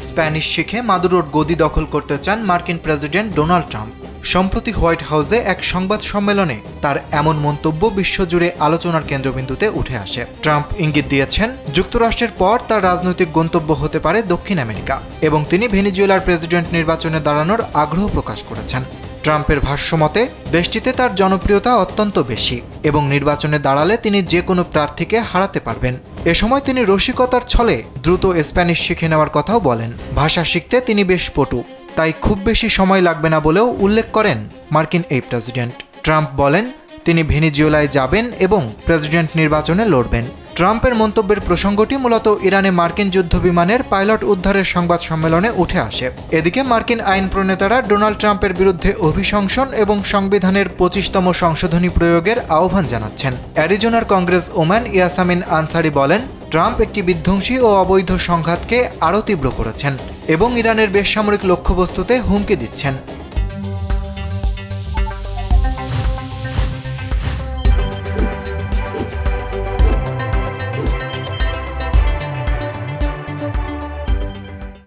Spanish শিখে মাদুরোর গদি দখল করতে চান মার্কিন প্রেসিডেন্ট ডোনাল্ড ট্রাম্প। সম্প্রতি হোয়াইট হাউসে এক সংবাদ সম্মেলনে তার এমন মন্তব্য বিশ্বজুড়ে আলোচনার কেন্দ্রবিন্দুতে উঠে আসে। ট্রাম্প ইঙ্গিত দিয়েছেন, যুক্তরাষ্ট্রের পর তার রাজনৈতিক গন্তব্য হতে পারে দক্ষিণ আমেরিকা এবং তিনি ভেনেজুয়েলার প্রেসিডেন্ট নির্বাচনে দাঁড়ানোর আগ্রহ প্রকাশ করেছেন। ট্রাম্পের ভাষ্যমতে দেশটিতে তার জনপ্রিয়তা অত্যন্ত বেশি এবং নির্বাচনে দাঁড়ালে তিনি যে কোনো প্রার্থীকে হারাতে পারবেন। এ সময় তিনি রসিকতার ছলে দ্রুত স্প্যানিশ শিখে নেওয়ার কথাও বলেন। ভাষা শিখতে তিনি বেশ পটু, তাই খুব বেশি সময় লাগবে না বলেও উল্লেখ করেন মার্কিন এই প্রেসিডেন্ট। ট্রাম্প বলেন তিনি ভেনেজুয়েলায় যাবেন এবং প্রেসিডেন্ট নির্বাচনে লড়বেন। ট্রাম্পের মন্তব্যের প্রসঙ্গটি মূলত ইরানে মার্কিন যুদ্ধবিমানের পাইলট উদ্ধারের সংবাদ সম্মেলনে উঠে আসে। এদিকে মার্কিন আইন প্রণেতারা ডোনাল্ড ট্রাম্পের বিরুদ্ধে অভিশংসন এবং সংবিধানের 25তম সংশোধনী প্রয়োগের আহ্বান জানাচ্ছেন। অ্যারিজোনার কংগ্রেস ওম্যান ইয়াসামিন আনসারি বলেন, ট্রাম্প একটি বিধ্বংসী ও অবৈধ সংঘাতকে আরও তীব্র করেছেন এবং ইরানের বেসামরিক লক্ষ্যবস্তুতে হুমকি দিচ্ছেন।